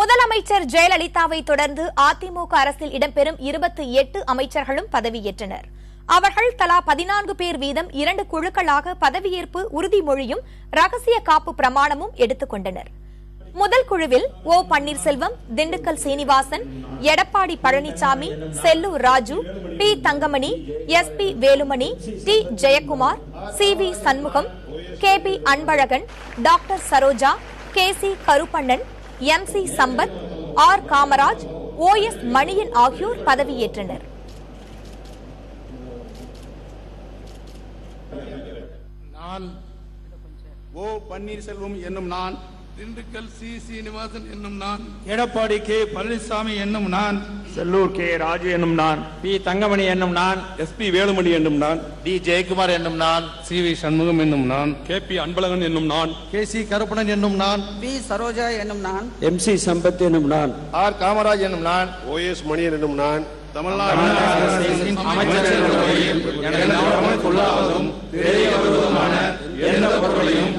முதலமைச்சர் ஜெயலலிதாவை தொடர்ந்து அதிமுக அரசில் இடம்பெறும் 28 அமைச்சர்களும் பதவியேற்றனர். அவர்கள் தலா 14 பேர் வீதம் 2 குழுக்களாக பதவியேற்பு உறுதிமொழியும் ரகசிய காப்பு பிரமாணமும் எடுத்துக் கொண்டனர். முதல் குழுவில் O Panneerselvam, Dindigul Sreenivasan, Edappadi Palaniswami, Sellur Raju, D Thangamani, S P Velumani, D Jayakumar, C V Shanmugam, K P Anbalagan, doctor Saroja, K C Karuppannan, M C Sampath, R Kamaraj, O S Manian ஆகியோர் பதவியேற்றனர். நான் ஓ பன்னீர்செல்வம் என்னும் நான், திண்டுக்கல் சி சீனிவாசன் என்னும் நான், எடப்பாடி கே பழனிசாமி என்னும் நான், செல்லூர் கே ராஜு என்னும் நான், பி தங்கமணி என்னும் நான், எஸ் பி வேலுமணி என்னும் நான், டி ஜெயக்குமார் என்னும் நான், சி வி சண்முகம் என்னும் நான், கே பி அன்பழகன் என்னும் நான், கே சி கருப்பணன் என்னும் நான், பி சரோஜா என்னும் நான், எம் சி சம்பத் என்னும் நான், ஆர் காமராஜ் என்னும் நான், ஓ எஸ் மணியன் என்னும் நான், தமிழ்நாடு அரசின் அமைச்சரவையில் எனது கவனத்துக்குள்ளாவதும் தெரிய வருவதுமான எந்த பொருளையும்